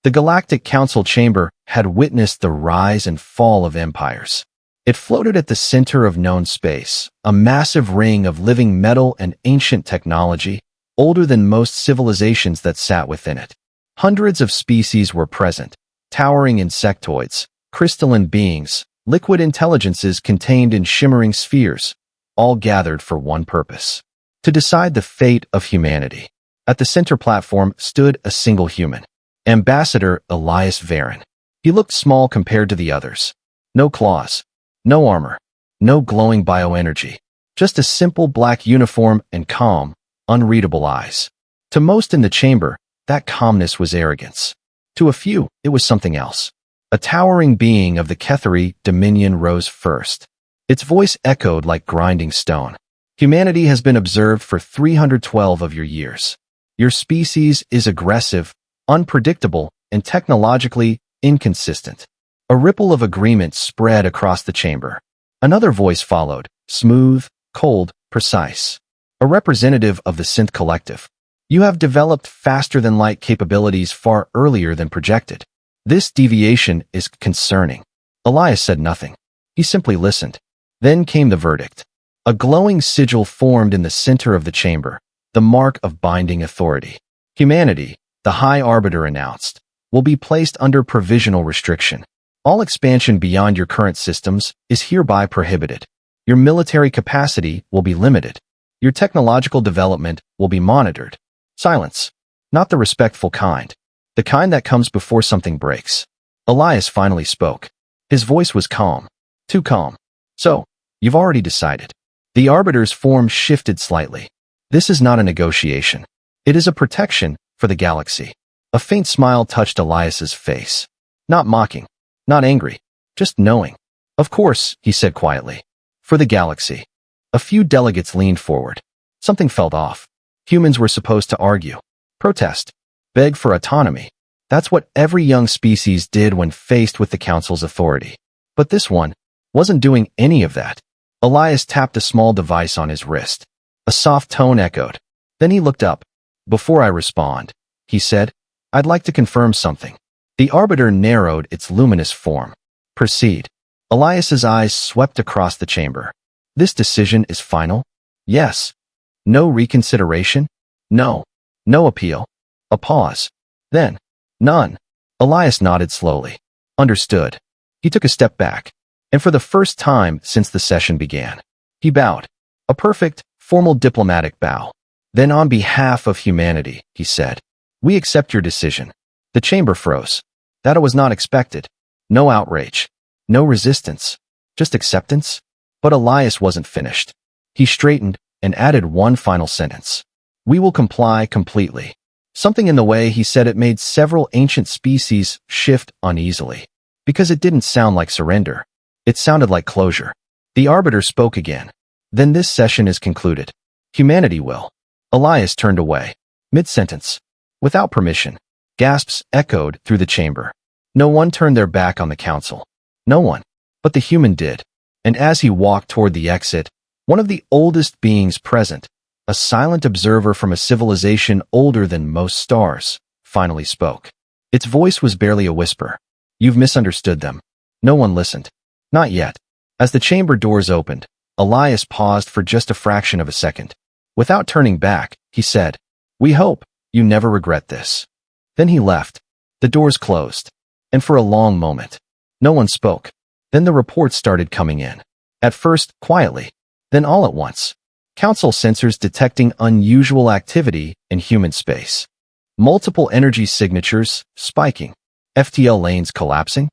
The Galactic Council chamber had witnessed the rise and fall of empires. It floated at the center of known space, a massive ring of living metal and ancient technology, older than most civilizations that sat within it. Hundreds of species were present, towering insectoids, crystalline beings, liquid intelligences contained in shimmering spheres, all gathered for one purpose: to decide the fate of humanity. At the center platform stood a single human, Ambassador Elias Varen. He looked small compared to the others. No claws, no armor, no glowing bioenergy, just a simple black uniform and calm, unreadable eyes. To most in the chamber, that calmness was arrogance. To a few, it was something else. A towering being of the Ketheri dominion rose first. Its voice echoed like grinding stone. Humanity has been observed for 312 of your years. Your species is aggressive, unpredictable, and technologically inconsistent. A ripple of agreement spread across the chamber. Another voice followed, smooth, cold, precise. A representative of the Synth Collective. You have developed faster-than-light capabilities far earlier than projected. This deviation is concerning. Elias said nothing. He simply listened. Then came the verdict. A glowing sigil formed in the center of the chamber, the mark of binding authority. Humanity, the High Arbiter announced, will be placed under provisional restriction. All expansion beyond your current systems is hereby prohibited. Your military capacity will be limited. Your technological development will be monitored. Silence. Not the respectful kind. The kind that comes before something breaks. Elias finally spoke. His voice was calm. Too calm. So, you've already decided. The Arbiter's form shifted slightly. This is not a negotiation. It is a protection for the galaxy. A faint smile touched Elias's face. Not mocking. Not angry. Just knowing. Of course, he said quietly. For the galaxy. A few delegates leaned forward. Something felt off. Humans were supposed to argue, protest, beg for autonomy. That's what every young species did when faced with the Council's authority. But this one wasn't doing any of that. Elias tapped a small device on his wrist. A soft tone echoed. Then he looked up. Before I respond, he said, I'd like to confirm something. The Arbiter narrowed its luminous form. Proceed. Elias's eyes swept across the chamber. This decision is final? Yes. No reconsideration? No. No appeal. A pause. Then, none. Elias nodded slowly. Understood. He took a step back. And for the first time since the session began, he bowed. A perfect, formal diplomatic bow. Then on behalf of humanity, he said, we accept your decision. The chamber froze. That was not expected. No outrage. No resistance. Just acceptance. But Elias wasn't finished. He straightened and added one final sentence. We will comply completely. Something in the way he said it made several ancient species shift uneasily. Because it didn't sound like surrender. It sounded like closure. The Arbiter spoke again. Then this session is concluded. Humanity will. Elias turned away. Mid-sentence. Without permission. Gasps echoed through the chamber. No one turned their back on the council. No one. But the human did. And as he walked toward the exit, one of the oldest beings present, a silent observer from a civilization older than most stars, finally spoke. Its voice was barely a whisper. You've misunderstood them. No one listened. Not yet. As the chamber doors opened, Elias paused for just a fraction of a second. Without turning back, he said, We hope you never regret this. Then he left. The doors closed. And for a long moment, no one spoke. Then the reports started coming in. At first, quietly. Then all at once. Council sensors detecting unusual activity in human space. Multiple energy signatures spiking. FTL lanes collapsing?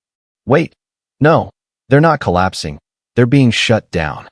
Wait. No. They're not collapsing. They're being shut down.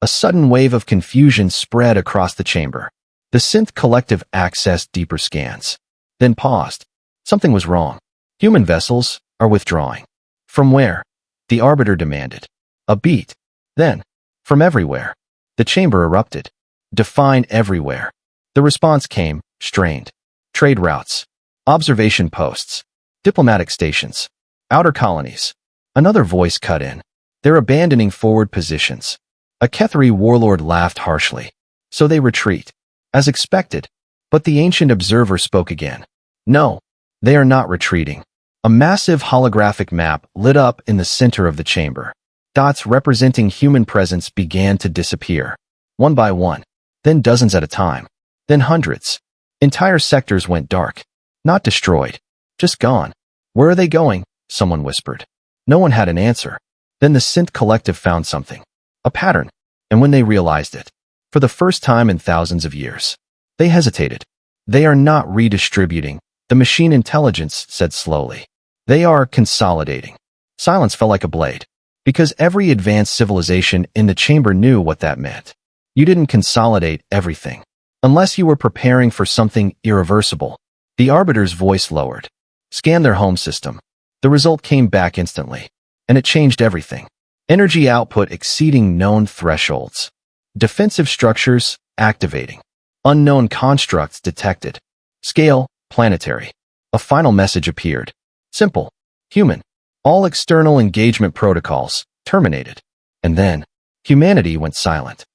A sudden wave of confusion spread across the chamber. The Synth Collective accessed deeper scans. Then paused. Something was wrong. Human vessels are withdrawing. From where? The Arbiter demanded. A beat. Then, from everywhere. The chamber erupted. Define everywhere. The response came, strained. Trade routes. Observation posts. Diplomatic stations. Outer colonies. Another voice cut in. They're abandoning forward positions. A Ketheri warlord laughed harshly. So they retreat. As expected. But the ancient observer spoke again. No, they are not retreating. A massive holographic map lit up in the center of the chamber. Dots representing human presence began to disappear, one by one, then dozens at a time, then hundreds. Entire sectors went dark. Not destroyed, just gone. Where are they going? Someone whispered. No one had an answer. Then the synth collective found something. A pattern. And when they realized it, for the first time in thousands of years, they hesitated. They are not redistributing, the machine intelligence said slowly. They are consolidating. Silence fell like a blade, because every advanced civilization in the chamber knew what that meant. You didn't consolidate everything, unless you were preparing for something irreversible. The Arbiter's voice lowered. Scan their home system. The result came back instantly, and it changed everything. Energy output exceeding known thresholds. Defensive structures activating. Unknown constructs detected. Scale planetary. A final message appeared. Simple. Human. All external engagement protocols terminated. And then, humanity went silent.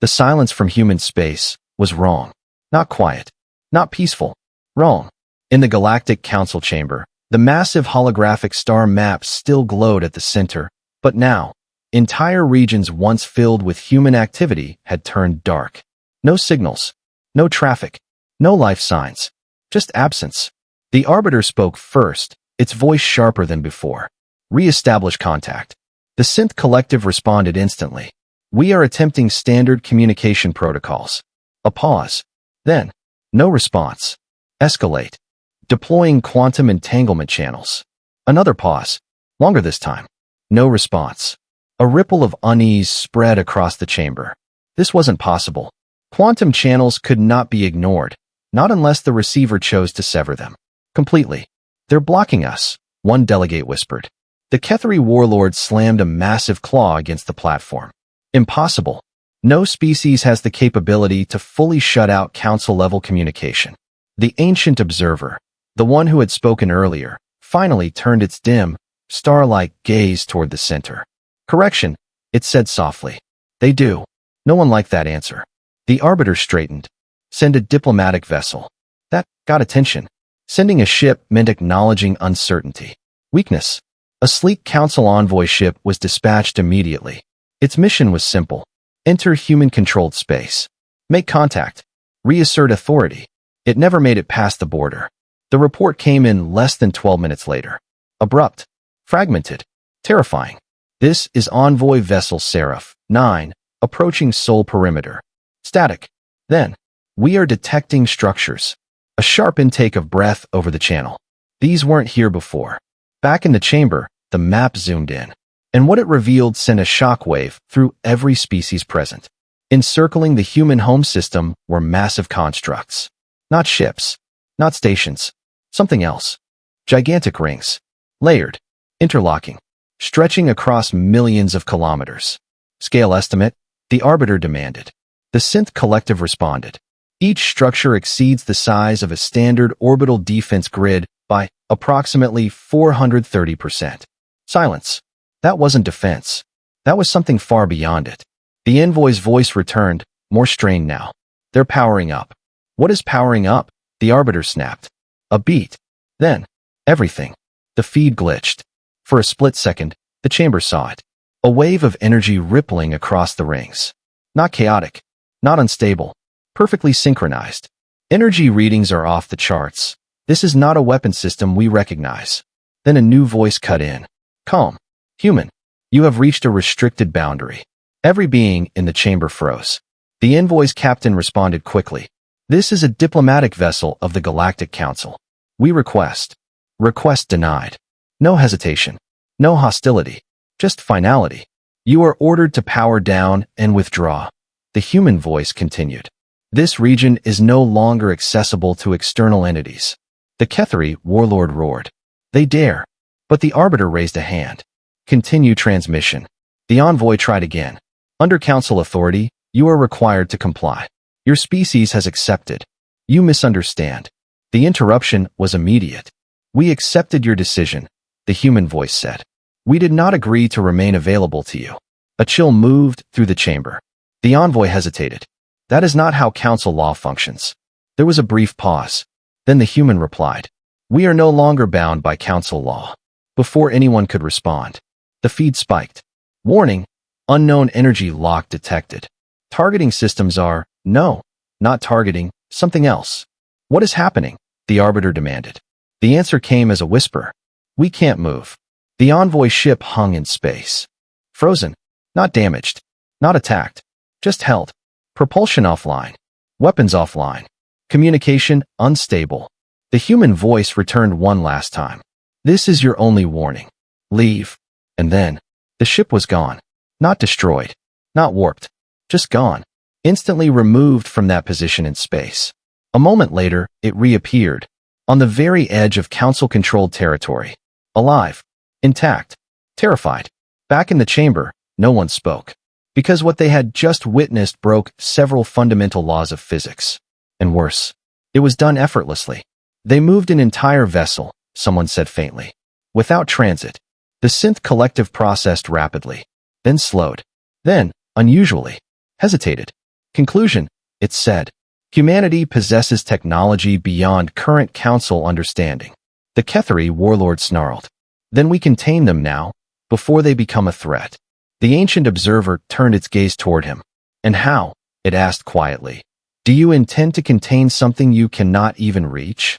The silence from human space was wrong. Not quiet. Not peaceful. Wrong. In the Galactic Council chamber, the massive holographic star map still glowed at the center, but now, entire regions once filled with human activity had turned dark. No signals. No traffic. No life signs. Just absence. The Arbiter spoke first, its voice sharper than before. Re-establish contact. The synth collective responded instantly. We are attempting standard communication protocols. A pause. Then, no response. Escalate. Deploying quantum entanglement channels. Another pause. Longer this time. No response. A ripple of unease spread across the chamber. This wasn't possible. Quantum channels could not be ignored, not unless the receiver chose to sever them. Completely. They're blocking us, one delegate whispered. The Ketheri warlord slammed a massive claw against the platform. Impossible. No species has the capability to fully shut out council-level communication. The ancient observer, the one who had spoken earlier, finally turned its dim, star-like gaze toward the center. Correction, it said softly. They do. No one liked that answer. The Arbiter straightened. Send a diplomatic vessel. That got attention. Sending a ship meant acknowledging uncertainty. Weakness. A sleek council envoy ship was dispatched immediately. Its mission was simple. Enter human-controlled space. Make contact. Reassert authority. It never made it past the border. The report came in less than 12 minutes later. Abrupt. Fragmented. Terrifying. This is Envoy Vessel Seraph 9, approaching Sol perimeter. Static. Then, we are detecting structures. A sharp intake of breath over the channel. These weren't here before. Back in the chamber, the map zoomed in, and what it revealed sent a shockwave through every species present. Encircling the human home system were massive constructs. Not ships. Not stations. Something else. Gigantic rings. Layered. Interlocking. Stretching across millions of kilometers. Scale estimate? The Arbiter demanded. The synth collective responded. Each structure exceeds the size of a standard orbital defense grid by approximately 430%. Silence. That wasn't defense. That was something far beyond it. The envoy's voice returned, more strained now. They're powering up. What is powering up? The Arbiter snapped. A beat. Then, everything. The feed glitched. For a split second, the chamber saw it. A wave of energy rippling across the rings. Not chaotic. Not unstable. Perfectly synchronized. Energy readings are off the charts. This is not a weapon system we recognize. Then a new voice cut in. Calm. Human. You have reached a restricted boundary. Every being in the chamber froze. The envoy's captain responded quickly. This is a diplomatic vessel of the Galactic Council. We request. Request denied. No hesitation. No hostility. Just finality. You are ordered to power down and withdraw. The human voice continued. This region is no longer accessible to external entities. The Ketheri warlord roared. They dare. But the Arbiter raised a hand. Continue transmission. The envoy tried again. Under council authority, you are required to comply. Your species has accepted. You misunderstand. The interruption was immediate. We accepted your decision, the human voice said. We did not agree to remain available to you. A chill moved through the chamber. The envoy hesitated. That is not how council law functions. There was a brief pause. Then the human replied. We are no longer bound by council law. Before anyone could respond, the feed spiked. Warning, unknown energy lock detected. Targeting systems are, no, not targeting, something else. What is happening? The Arbiter demanded. The answer came as a whisper. We can't move. The envoy ship hung in space. Frozen. Not damaged. Not attacked. Just held. Propulsion offline. Weapons offline. Communication unstable. The human voice returned one last time. This is your only warning. Leave. And then, the ship was gone. Not destroyed. Not warped. Just gone. Instantly removed from that position in space. A moment later, it reappeared. On the very edge of council-controlled territory. Alive. Intact. Terrified. Back in the chamber, no one spoke. Because what they had just witnessed broke several fundamental laws of physics. And worse, it was done effortlessly. They moved an entire vessel, someone said faintly. Without transit. The synth collective processed rapidly. Then slowed. Then, unusually, hesitated. Conclusion, it said. Humanity possesses technology beyond current council understanding. The Ketheri warlord snarled. Then we can tame them now, before they become a threat. The ancient observer turned its gaze toward him. And how? It asked quietly. Do you intend to contain something you cannot even reach?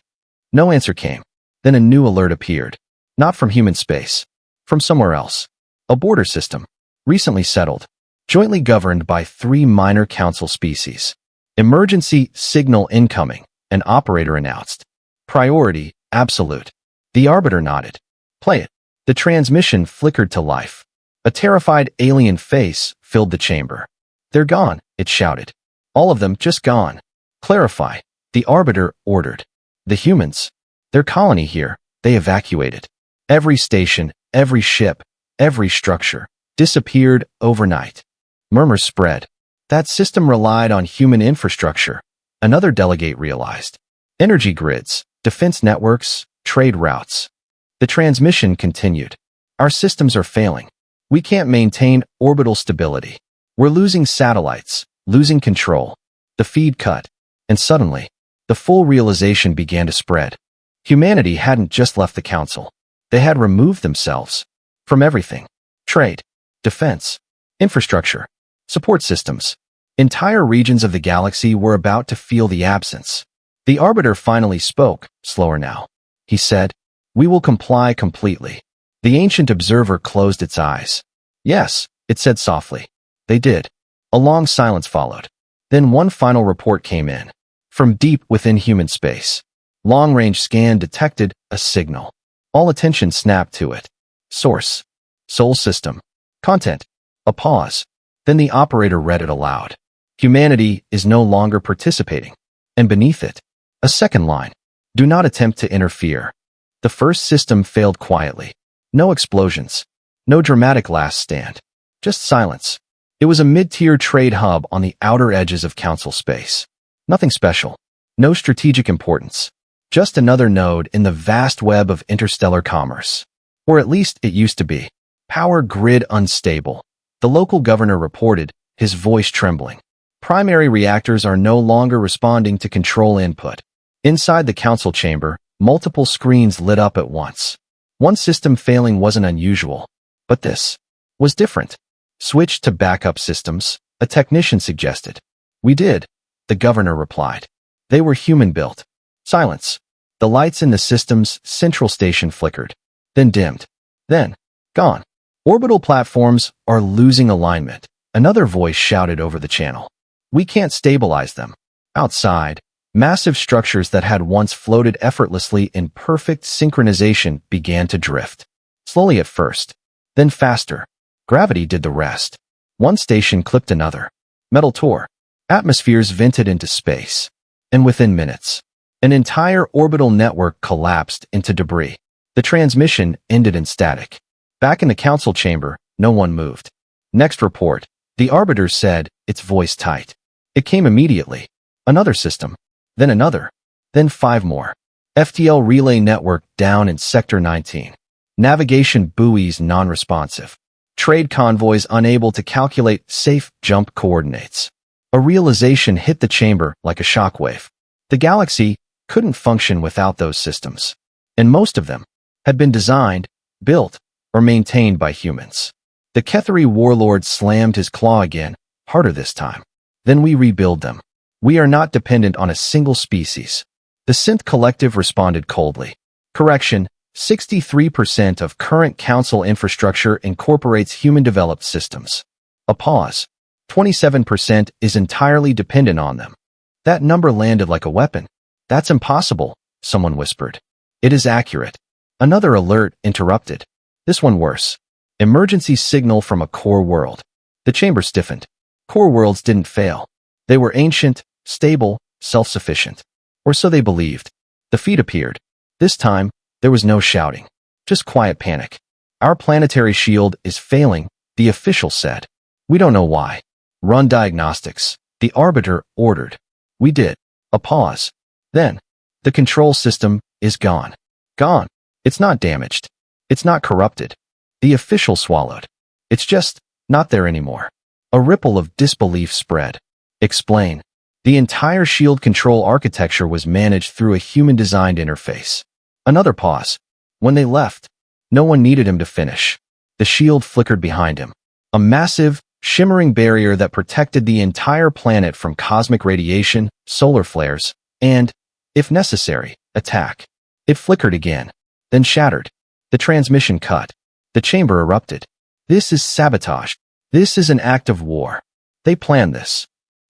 No answer came. Then a new alert appeared. Not from human space. From somewhere else. A border system. Recently settled. Jointly governed by 3 minor council species. Emergency signal incoming, an operator announced. Priority, absolute. The Arbiter nodded. Play it. The transmission flickered to life. A terrified alien face filled the chamber. They're gone, it shouted. All of them just gone. Clarify, the Arbiter ordered. The humans. Their colony here, they evacuated. Every station, every ship, every structure, disappeared overnight. Murmurs spread. That system relied on human infrastructure, another delegate realized. Energy grids, defense networks, trade routes. The transmission continued. Our systems are failing. We can't maintain orbital stability. We're losing satellites, losing control. The feed cut. And suddenly, the full realization began to spread. Humanity hadn't just left the council. They had removed themselves from everything. Trade, defense, infrastructure, support systems. Entire regions of the galaxy were about to feel the absence. The Arbiter finally spoke, slower now. He said, we will comply completely. The ancient observer closed its eyes. Yes, it said softly. They did. A long silence followed. Then one final report came in. From deep within human space. Long-range scan detected a signal. All attention snapped to it. Source. Sol system. Content. A pause. Then the operator read it aloud. Humanity is no longer participating. And beneath it, a second line. Do not attempt to interfere. The first system failed quietly. No explosions. No dramatic last stand. Just silence. It was a mid-tier trade hub on the outer edges of council space. Nothing special. No strategic importance. Just another node in the vast web of interstellar commerce. Or at least it used to be. Power grid unstable. The local governor reported, his voice trembling. Primary reactors are no longer responding to control input. Inside the council chamber, multiple screens lit up at once. One system failing wasn't unusual. But this was different. Switch to backup systems, a technician suggested. We did, the governor replied. They were human-built. Silence. The lights in the system's central station flickered. Then dimmed. Then, gone. Orbital platforms are losing alignment. Another voice shouted over the channel. We can't stabilize them. Outside, massive structures that had once floated effortlessly in perfect synchronization began to drift. Slowly at first, then faster. Gravity did the rest. One station clipped another. Metal tore. Atmospheres vented into space. And within minutes, an entire orbital network collapsed into debris. The transmission ended in static. Back in the council chamber, no one moved. Next report, the Arbiter said, its voice tight. It came immediately. Another system. Then another. Then 5 more. FTL relay network down in Sector 19. Navigation buoys non-responsive. Trade convoys unable to calculate safe jump coordinates. A realization hit the chamber like a shockwave. The galaxy couldn't function without those systems. and most of them had been designed, built, or maintained by humans. The Kethari warlord slammed his claw again, harder this time. Then we rebuild them. We are not dependent on a single species. The Synth Collective responded coldly. Correction, 63% of current council infrastructure incorporates human-developed systems. A pause. 27% is entirely dependent on them. That number landed like a weapon. That's impossible, someone whispered. It is accurate. Another alert interrupted. This one worse. Emergency signal from a core world. The chamber stiffened. Core worlds didn't fail. They were ancient, stable, self-sufficient. Or so they believed. The feed appeared. This time, there was no shouting. Just quiet panic. Our planetary shield is failing, the official said. We don't know why. Run diagnostics. The Arbiter ordered. We did. A pause. Then, the control system is gone. Gone. It's not damaged. It's not corrupted. The official swallowed. It's just not there anymore. A ripple of disbelief spread. Explain. The entire shield control architecture was managed through a human-designed interface. Another pause. When they left, no one needed him to finish. The shield flickered behind him. A massive, shimmering barrier that protected the entire planet from cosmic radiation, solar flares, and, if necessary, attack. It flickered again, then shattered. The transmission cut. The chamber erupted. This is sabotage. This is an act of war. They planned this.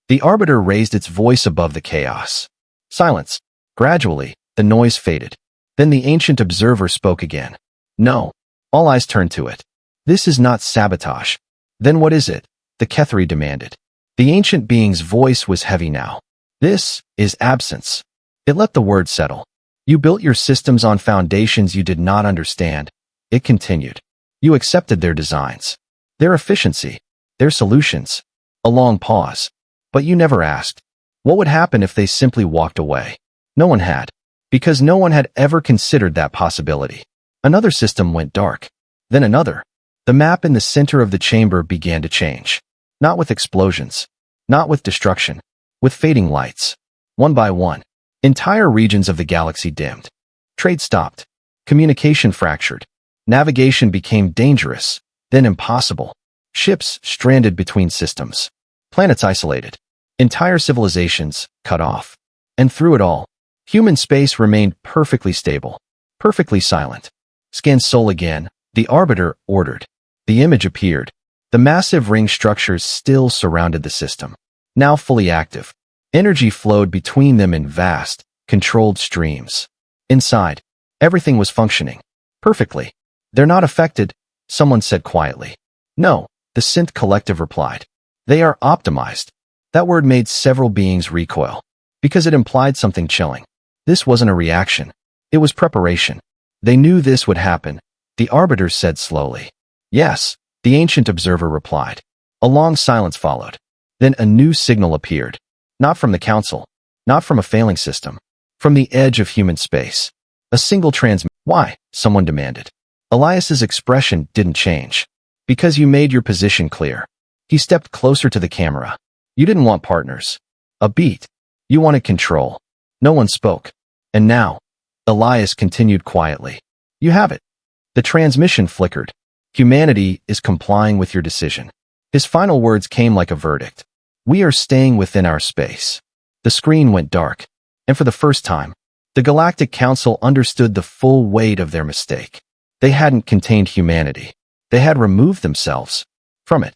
The Arbiter raised its voice above the chaos. Silence. Gradually, the noise faded. Then the ancient observer spoke again. No. All eyes turned to it. This is not sabotage. Then what is it? The Kethari demanded. The ancient being's voice was heavy now. This is absence. It let the word settle. You built your systems on foundations you did not understand. It continued. You accepted their designs, their efficiency, their solutions. A long pause. But you never asked. What would happen if they simply walked away? No one had. Because no one had ever considered that possibility. Another system went dark. Then another. The map in the center of the chamber began to change. Not with explosions. Not with destruction. With fading lights. One by one. Entire regions of the galaxy dimmed. Trade stopped. Communication fractured. Navigation became dangerous, then impossible. Ships stranded between systems. Planets isolated. Entire civilizations cut off. And through it all, human space remained perfectly stable, perfectly silent. Scan Soul again, the Arbiter ordered. The image appeared. The massive ring structures still surrounded the system, now fully active. Energy flowed between them in vast, controlled streams. Inside, everything was functioning perfectly. They're not affected, someone said quietly. No, the Synth Collective replied. They are optimized. That word made several beings recoil, because it implied something chilling. This wasn't a reaction. It was preparation. They knew this would happen, the Arbiter said slowly. Yes, the ancient observer replied. A long silence followed. Then a new signal appeared. Not from the Council. Not from a failing system. From the edge of human space. A single transmit. Why? Someone demanded. Elias's expression didn't change. Because you made your position clear. He stepped closer to the camera. You didn't want partners. A beat. You wanted control. No one spoke. And now, Elias continued quietly. You have it. The transmission flickered. Humanity is complying with your decision. His final words came like a verdict. We are staying within our space. The screen went dark. And for the first time, the Galactic Council understood the full weight of their mistake. They hadn't contained humanity. They had removed themselves from it.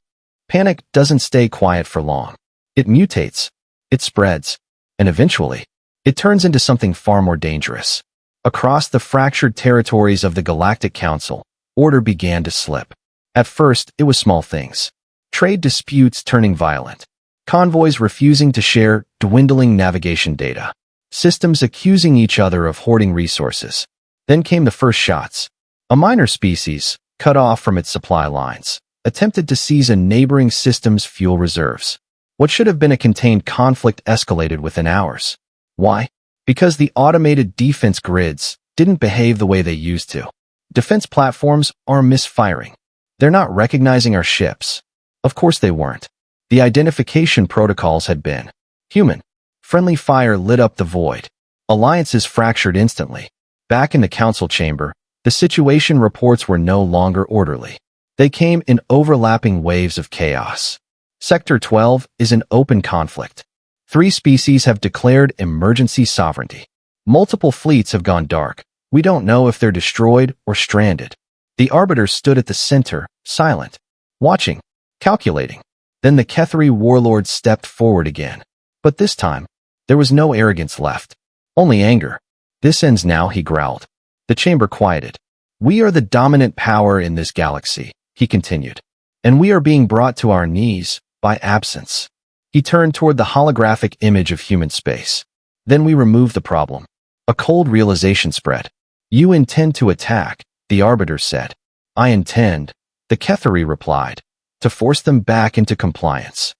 Panic doesn't stay quiet for long. It mutates. It spreads. And eventually, it turns into something far more dangerous. Across the fractured territories of the Galactic Council, order began to slip. At first, it was small things. Trade disputes turning violent. Convoys refusing to share dwindling navigation data. Systems accusing each other of hoarding resources. Then came the first shots. A minor species, cut off from its supply lines, attempted to seize a neighboring system's fuel reserves. What should have been a contained conflict escalated within hours. Why? Because the automated defense grids didn't behave the way they used to. Defense platforms are misfiring. They're not recognizing our ships. Of course they weren't. The identification protocols had been human. Friendly fire lit up the void. Alliances fractured instantly. Back in the council chamber, the situation reports were no longer orderly. They came in overlapping waves of chaos. Sector 12 is an open conflict. 3 species have declared emergency sovereignty. Multiple fleets have gone dark. We don't know if they're destroyed or stranded. The Arbiter stood at the center, silent, watching, calculating. Then the Kethri warlord stepped forward again. But this time, there was no arrogance left. Only anger. This ends now, he growled. The chamber quieted. We are the dominant power in this galaxy, he continued. And we are being brought to our knees by absence. He turned toward the holographic image of human space. Then we remove the problem. A cold realization spread. You intend to attack, the Arbiter said. I intend, the Kethri replied, to force them back into compliance.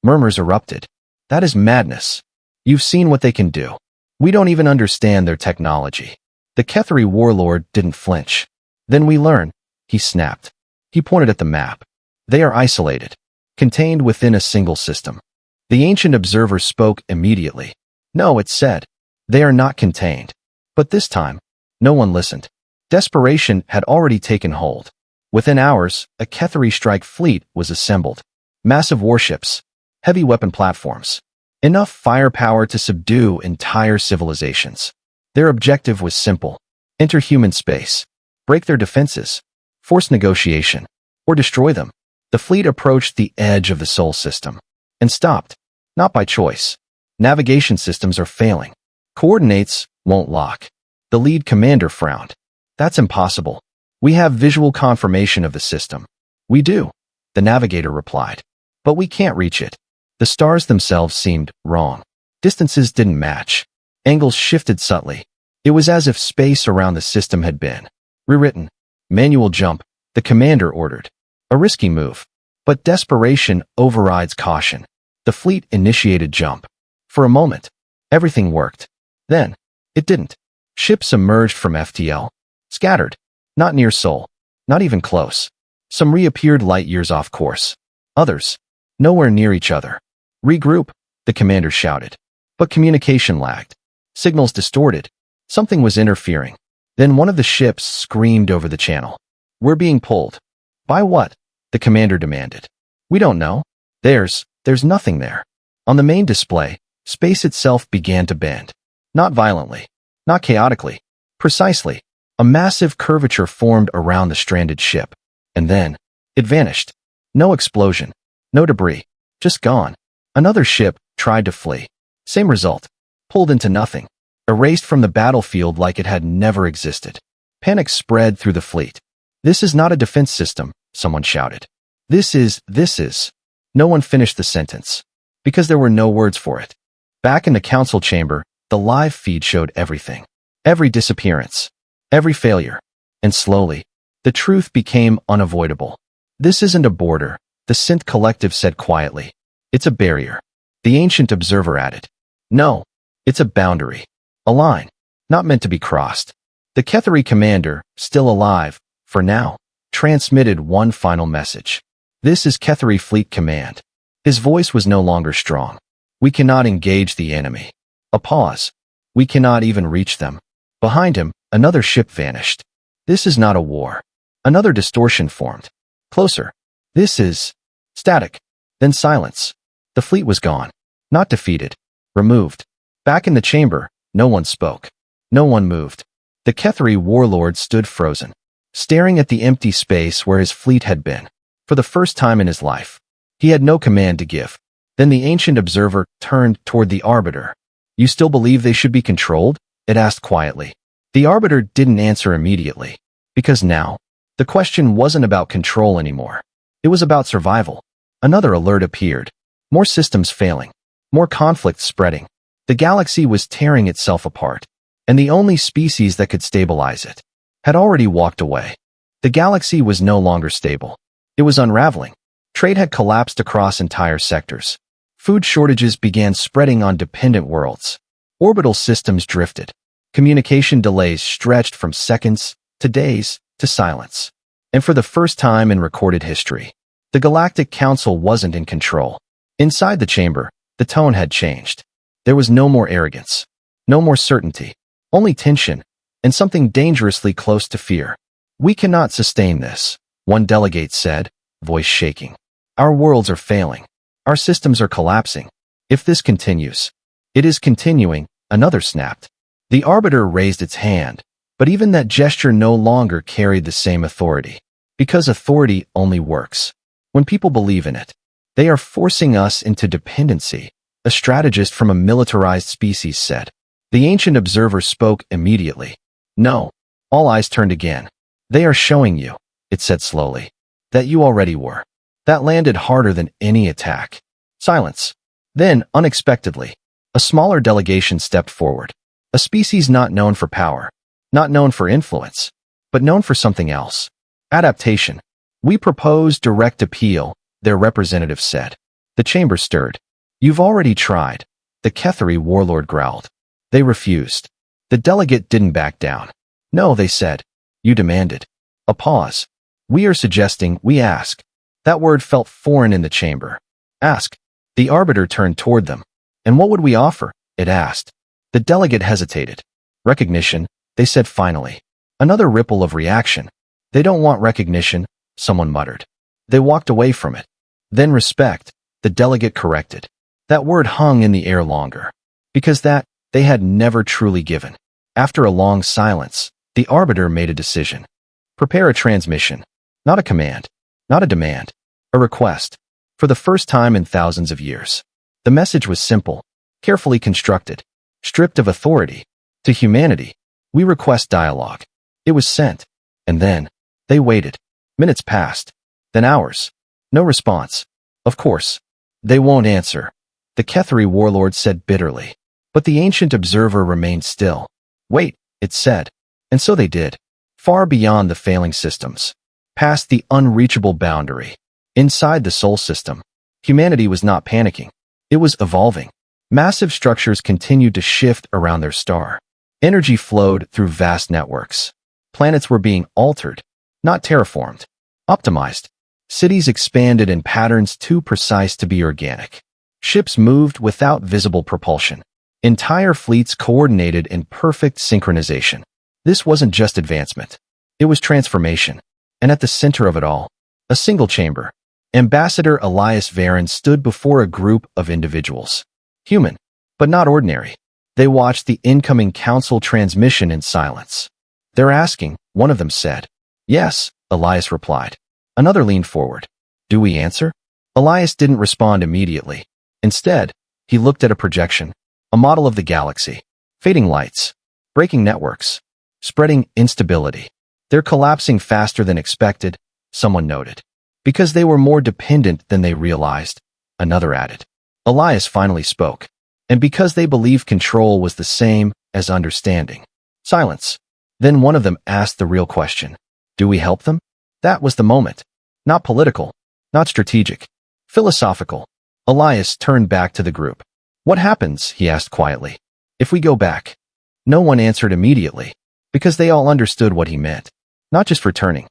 Murmurs erupted. That is madness. You've seen what they can do. We don't even understand their technology. The Kethri warlord didn't flinch. Then we learn, he snapped. He pointed at the map. They are isolated, contained within a single system. The ancient observer spoke immediately. No, it said. They are not contained. But this time, no one listened. Desperation had already taken hold. Within hours, a Kethri strike fleet was assembled. Massive warships, heavy weapon platforms, enough firepower to subdue entire civilizations. Their objective was simple: enter human space, break their defenses, force negotiation, or destroy them. The fleet approached the edge of the Sol system and stopped, not by choice. Navigation systems are failing. Coordinates won't lock. The lead commander frowned. That's impossible. We have visual confirmation of the system. We do, the navigator replied. But we can't reach it. The stars themselves seemed wrong. Distances didn't match. Angles shifted subtly. It was as if space around the system had been rewritten. Manual jump, the commander ordered. A risky move. But desperation overrides caution. The fleet initiated jump. For a moment, everything worked. Then, it didn't. Ships emerged from FTL. Scattered. Not near Sol. Not even close. Some reappeared light years off course. Others, nowhere near each other. Regroup, the commander shouted. But communication lagged. Signals distorted. Something was interfering. Then one of the ships screamed over the channel. We're being pulled. By what? The commander demanded. We don't know. There's nothing there. On the main display, space itself began to bend. Not violently. Not chaotically. Precisely. A massive curvature formed around the stranded ship. And then, it vanished. No explosion. No debris. Just gone. Another ship tried to flee. Same result. Pulled into nothing. Erased from the battlefield like it had never existed. Panic spread through the fleet. This is not a defense system, someone shouted. This is. No one finished the sentence. Because there were no words for it. Back in the council chamber, the live feed showed everything. Every disappearance. Every failure. And slowly, the truth became unavoidable. This isn't a border, the Synth Collective said quietly. It's a barrier. The ancient observer added. No, it's a boundary. A line. Not meant to be crossed. The Kethri commander, still alive, for now, transmitted one final message. This is Kethri Fleet Command. His voice was no longer strong. We cannot engage the enemy. A pause. We cannot even reach them. Behind him, another ship vanished. This is not a war. Another distortion formed. Closer. This is static. Then silence. The fleet was gone. Not defeated. Removed. Back in the chamber, no one spoke. No one moved. The Kethri warlord stood frozen, staring at the empty space where his fleet had been. For the first time in his life, he had no command to give. Then the ancient observer turned toward the Arbiter. You still believe they should be controlled? It asked quietly. The Arbiter didn't answer immediately. Because now, the question wasn't about control anymore. It was about survival. Another alert appeared. More systems failing. More conflict spreading. The galaxy was tearing itself apart. And the only species that could stabilize it had already walked away. The galaxy was no longer stable. It was unraveling. Trade had collapsed across entire sectors. Food shortages began spreading on dependent worlds. Orbital systems drifted. Communication delays stretched from seconds to days to silence. And for the first time in recorded history, the Galactic Council wasn't in control. Inside the chamber, the tone had changed. There was no more arrogance. No more certainty. Only tension. and something dangerously close to fear. We cannot sustain this, one delegate said, voice shaking. Our worlds are failing. Our systems are collapsing. If this continues, it is continuing, another snapped. The Arbiter raised its hand, but even that gesture no longer carried the same authority. Because authority only works when people believe in it. They are forcing us into dependency, a strategist from a militarized species said. The ancient observer spoke immediately. No. All eyes turned again. They are showing you, it said slowly, that you already were. That landed harder than any attack. Silence. Then, unexpectedly, a smaller delegation stepped forward. A species not known for power, not known for influence, but known for something else. Adaptation. We propose direct appeal, their representative said. The chamber stirred. You've already tried, the Kethari warlord growled. They refused. The delegate didn't back down. No, they said. You demanded. A pause. We are suggesting we ask. That word felt foreign in the chamber. Ask. The Arbiter turned toward them. And what would we offer? It asked. The delegate hesitated. Recognition, they said finally. Another ripple of reaction. They don't want recognition, someone muttered. They walked away from it. Then respect, the delegate corrected. That word hung in the air longer. Because that, they had never truly given. After a long silence, the Arbiter made a decision. Prepare a transmission. Not a command. Not a demand. A request. For the first time in thousands of years. The message was simple, carefully constructed, stripped of authority. To humanity, we request dialogue. It was sent. And then, they waited. Minutes passed. Then hours. No response. Of course. They won't answer. The Kethari warlord said bitterly. But the ancient observer remained still. Wait, it said. And so they did. Far beyond the failing systems. Past the unreachable boundary. Inside the soul system. Humanity was not panicking. It was evolving. Massive structures continued to shift around their star. Energy flowed through vast networks. Planets were being altered, not terraformed. Optimized. Cities expanded in patterns too precise to be organic. Ships moved without visible propulsion. Entire fleets coordinated in perfect synchronization. This wasn't just advancement. It was transformation. And at the center of it all, a single chamber. Ambassador Elias Varen stood before a group of individuals. Human, but not ordinary. They watched the incoming council transmission in silence. They're asking, one of them said. Yes, Elias replied. Another leaned forward. Do we answer? Elias didn't respond immediately. Instead, he looked at a projection, a model of the galaxy. Fading lights, breaking networks, spreading instability. They're collapsing faster than expected, someone noted. Because they were more dependent than they realized, another added. Elias finally spoke. And because they believed control was the same as understanding. Silence. Then one of them asked the real question. Do we help them? That was the moment. Not political. Not strategic. Philosophical. Elias turned back to the group. What happens, he asked quietly, if we go back? No one answered immediately, because they all understood what he meant. Not just returning.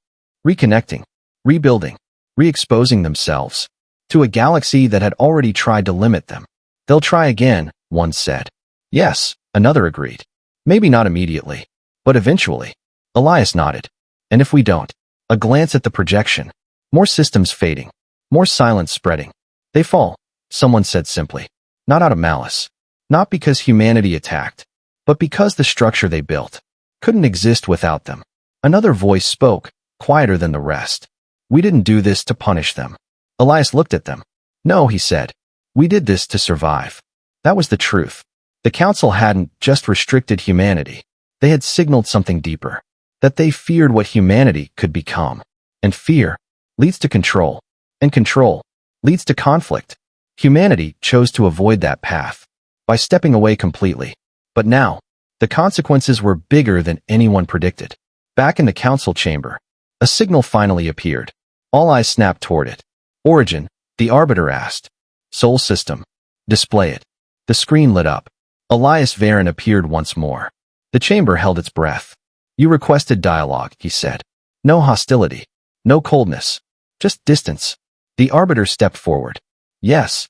Reconnecting. Rebuilding. Re-exposing themselves to a galaxy that had already tried to limit them. They'll try again, one said. Yes, another agreed. Maybe not immediately, but eventually. Elias nodded. And if we don't? A glance at the projection. More systems fading. More silence spreading. They fall, someone said simply. Not out of malice. Not because humanity attacked, but because the structure they built couldn't exist without them. Another voice spoke, quieter than the rest. We didn't do this to punish them. Elias looked at them. No, he said. We did this to survive. That was the truth. The council hadn't just restricted humanity. They had signaled something deeper. That they feared what humanity could become. And fear leads to control. And control leads to conflict. Humanity chose to avoid that path by stepping away completely. But now, the consequences were bigger than anyone predicted. Back in the council chamber, a signal finally appeared. All eyes snapped toward it. Origin, the Arbiter asked. Soul system. Display it. The screen lit up. Elias Varen appeared once more. The chamber held its breath. You requested dialogue, he said. No hostility. No coldness. Just distance. The Arbiter stepped forward. Yes.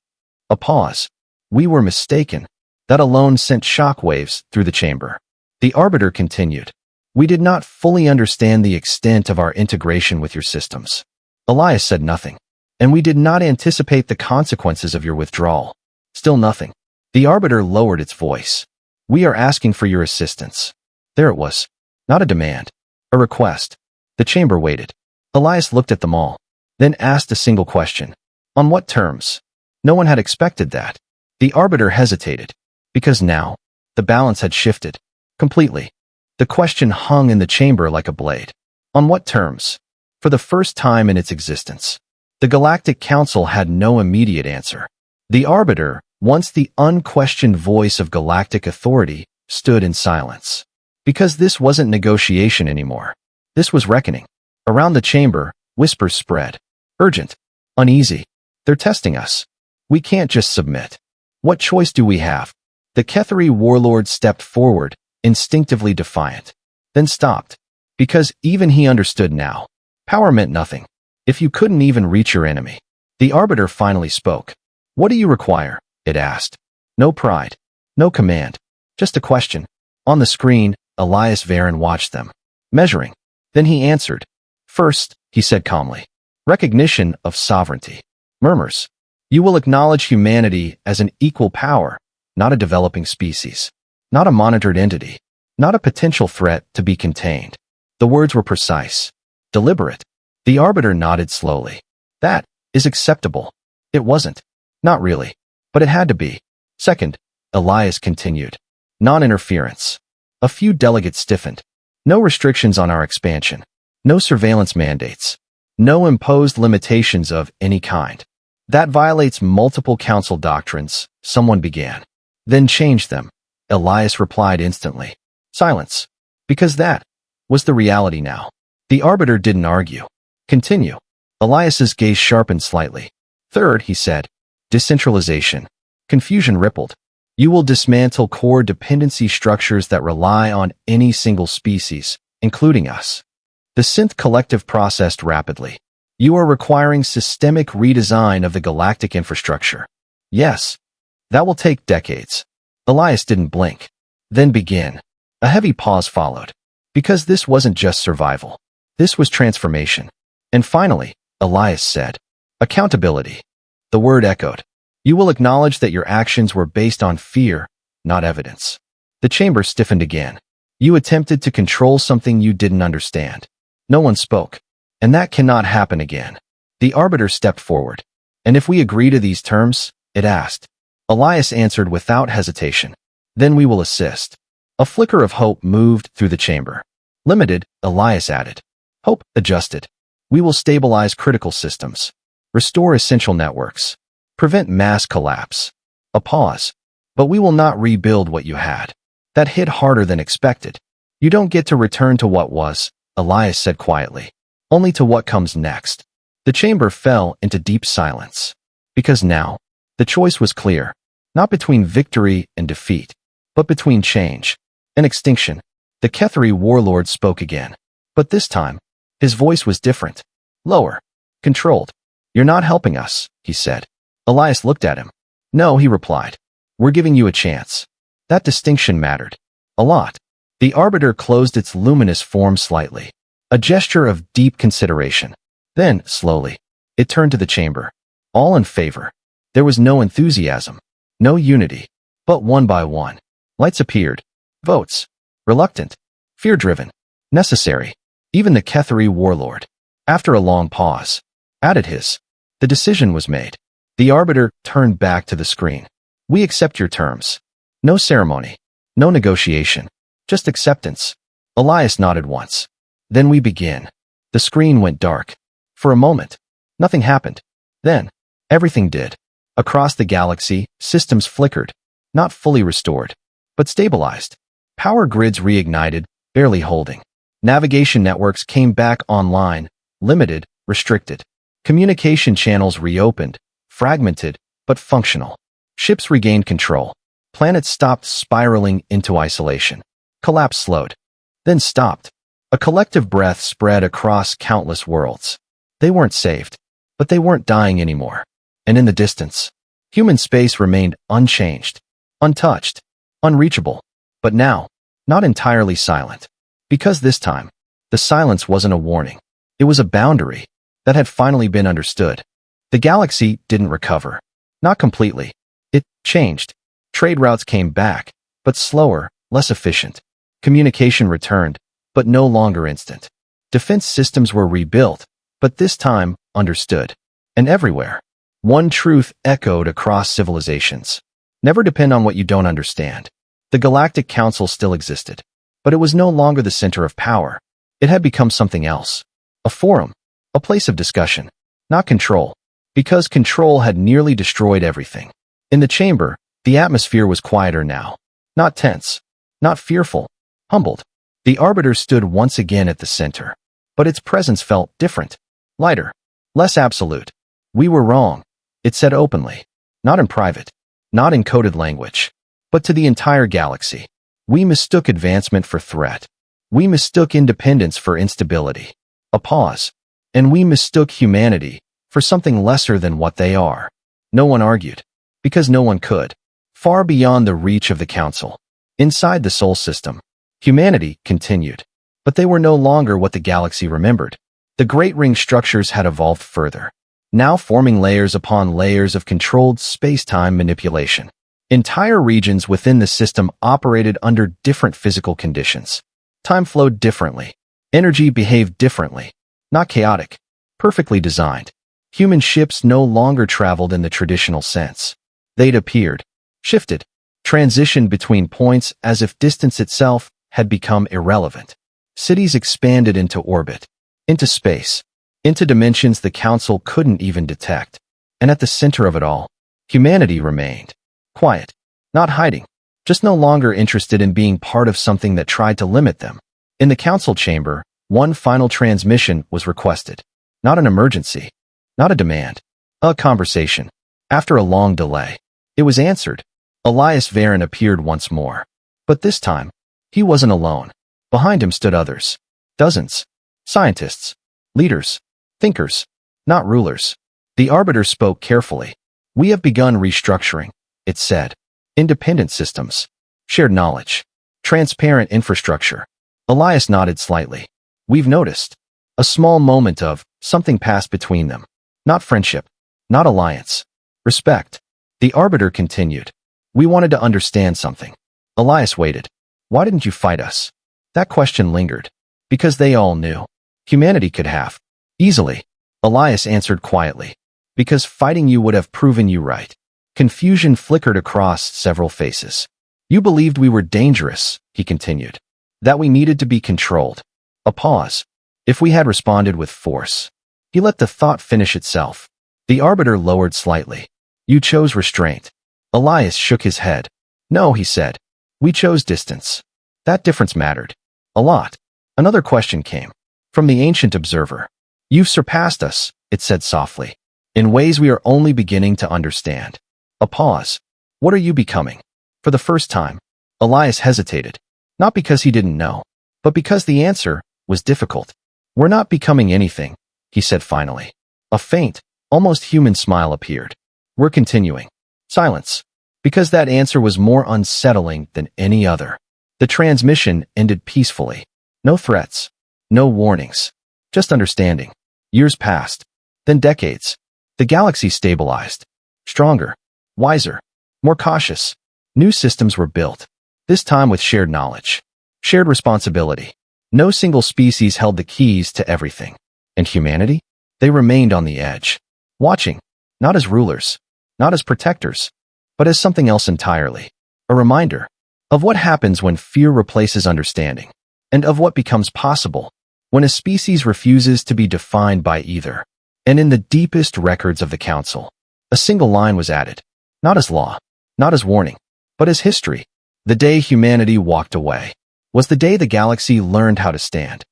A pause. We were mistaken. That alone sent shockwaves through the chamber. The Arbiter continued. We did not fully understand the extent of our integration with your systems. Elias said nothing. And we did not anticipate the consequences of your withdrawal. Still nothing. The Arbiter lowered its voice. We are asking for your assistance. There it was. Not a demand. A request. The chamber waited. Elias looked at them all, then asked a single question. On what terms? No one had expected that. The Arbiter hesitated, because now, the balance had shifted. Completely. The question hung in the chamber like a blade. On what terms? For the first time in its existence, the Galactic Council had no immediate answer. The Arbiter, once the unquestioned voice of galactic authority, stood in silence. Because this wasn't negotiation anymore. This was reckoning. Around the chamber, whispers spread. Urgent. Uneasy. They're testing us. We can't just submit. What choice do we have? The Ketheri warlord stepped forward, instinctively defiant. Then stopped. Because even he understood now. Power meant nothing. If you couldn't even reach your enemy. The Arbiter finally spoke. What do you require? It asked. No pride. No command. Just a question. On the screen, Elias Varen watched them, measuring. Then he answered. First, he said calmly. Recognition of sovereignty. Murmurs. You will acknowledge humanity as an equal power, not a developing species. Not a monitored entity. Not a potential threat to be contained. The words were precise. Deliberate. The Arbiter nodded slowly. That is acceptable. It wasn't. Not really. But it had to be. Second, Elias continued. Non-interference. A few delegates stiffened. No restrictions on our expansion. No surveillance mandates. No imposed limitations of any kind. That violates multiple council doctrines, someone began. Then change them. Elias replied instantly. Silence. Because that was the reality now. The Arbiter didn't argue. Continue. Elias's gaze sharpened slightly. Third, he said. Decentralization. Confusion rippled. You will dismantle core dependency structures that rely on any single species, including us. The synth collective processed rapidly. You are requiring systemic redesign of the galactic infrastructure. Yes. That will take decades. Elias didn't blink. Then begin. A heavy pause followed. Because this wasn't just survival. This was transformation. And finally, Elias said, accountability. The word echoed. You will acknowledge that your actions were based on fear, not evidence. The chamber stiffened again. You attempted to control something you didn't understand. No one spoke. And that cannot happen again. The Arbiter stepped forward. And if we agree to these terms, it asked. Elias answered without hesitation. Then we will assist. A flicker of hope moved through the chamber. Limited, Elias added. Hope adjusted. We will stabilize critical systems. Restore essential networks. Prevent mass collapse. A pause. But we will not rebuild what you had. That hit harder than expected. You don't get to return to what was, Elias said quietly. Only to what comes next. The chamber fell into deep silence. Because now, the choice was clear. Not between victory and defeat, but between change and extinction. The Ketheri warlord spoke again. But this time, his voice was different. Lower. Controlled. You're not helping us, he said. Elias looked at him. No, he replied. We're giving you a chance. That distinction mattered. A lot. The Arbiter closed its luminous form slightly. A gesture of deep consideration. Then, slowly, it turned to the chamber. All in favor. There was no enthusiasm. No unity. But one by one. Lights appeared. Votes. Reluctant. Fear-driven. Necessary. Even the Ketheri warlord, after a long pause, added his. The decision was made. The Arbiter turned back to the screen. We accept your terms. No ceremony. No negotiation. Just acceptance. Elias nodded once. Then we begin. The screen went dark. For a moment, nothing happened. Then, everything did. Across the galaxy, systems flickered. Not fully restored, but stabilized. Power grids reignited, barely holding. Navigation networks came back online, limited, restricted. Communication channels reopened, fragmented, but functional. Ships regained control. Planets stopped spiraling into isolation. Collapse slowed. Then stopped. A collective breath spread across countless worlds. They weren't saved, but they weren't dying anymore. And in the distance, human space remained unchanged, untouched, unreachable. But now, not entirely silent. Because this time, the silence wasn't a warning. It was a boundary that had finally been understood. The galaxy didn't recover. Not completely. It changed. Trade routes came back, but slower, less efficient. Communication returned, but no longer instant. Defense systems were rebuilt, but this time understood. And everywhere, one truth echoed across civilizations. Never depend on what you don't understand. The Galactic Council still existed, but it was no longer the center of power. It had become something else. A forum, a place of discussion, not control, because control had nearly destroyed everything. In the chamber, the atmosphere was quieter now. Not tense, not fearful, humbled. The Arbiter stood once again at the center, but its presence felt different, lighter, less absolute. We were wrong, it said openly, not in private, not in coded language, but to the entire galaxy. We mistook advancement for threat. We mistook independence for instability. A pause. And we mistook humanity for something lesser than what they are. No one argued, because no one could. Far beyond the reach of the Council, inside the Sol system, humanity continued. But they were no longer what the galaxy remembered. The Great Ring structures had evolved further, now forming layers upon layers of controlled space-time manipulation. Entire regions within the system operated under different physical conditions. Time flowed differently. Energy behaved differently. Not chaotic. Perfectly designed. Human ships no longer traveled in the traditional sense. They'd appeared, shifted, transitioned between points as if distance itself had become irrelevant. Cities expanded into orbit, into space, into dimensions the Council couldn't even detect. And at the center of it all, humanity remained. Quiet, not hiding, just no longer interested in being part of something that tried to limit them. In the Council chamber, one final transmission was requested. Not an emergency, not a demand, a conversation. After a long delay, it was answered. Elias Varen appeared once more. But this time, he wasn't alone. Behind him stood others. Dozens. Scientists. Leaders. Thinkers. Not rulers. The Arbiter spoke carefully. We have begun restructuring, it said. Independent systems. Shared knowledge. Transparent infrastructure. Elias nodded slightly. We've noticed. A small moment of something passed between them. Not friendship. Not alliance. Respect. The Arbiter continued. We wanted to understand something. Elias waited. Why didn't you fight us? That question lingered. Because they all knew. Humanity could have. Easily. Elias answered quietly. Because fighting you would have proven you right. Confusion flickered across several faces. You believed we were dangerous, he continued. That we needed to be controlled. A pause. If we had responded with force. He let the thought finish itself. The Arbiter lowered slightly. You chose restraint. Elias shook his head. No, he said. We chose distance. That difference mattered. A lot. Another question came. From the ancient observer. You've surpassed us, it said softly. In ways we are only beginning to understand. A pause. What are you becoming? For the first time, Elias hesitated. Not because he didn't know, but because the answer was difficult. We're not becoming anything, he said finally. A faint, almost human smile appeared. We're continuing. Silence. Because that answer was more unsettling than any other. The transmission ended peacefully. No threats. No warnings. Just understanding. Years passed. Then decades. The galaxy stabilized. Stronger. Wiser. More cautious. New systems were built. This time with shared knowledge. Shared responsibility. No single species held the keys to everything. And humanity? They remained on the edge. Watching. Not as rulers. Not as protectors. But as something else entirely. A reminder of what happens when fear replaces understanding. And of what becomes possible when a species refuses to be defined by either. And in the deepest records of the Council, a single line was added. Not as law. Not as warning. But as history. The day humanity walked away was the day the galaxy learned how to stand.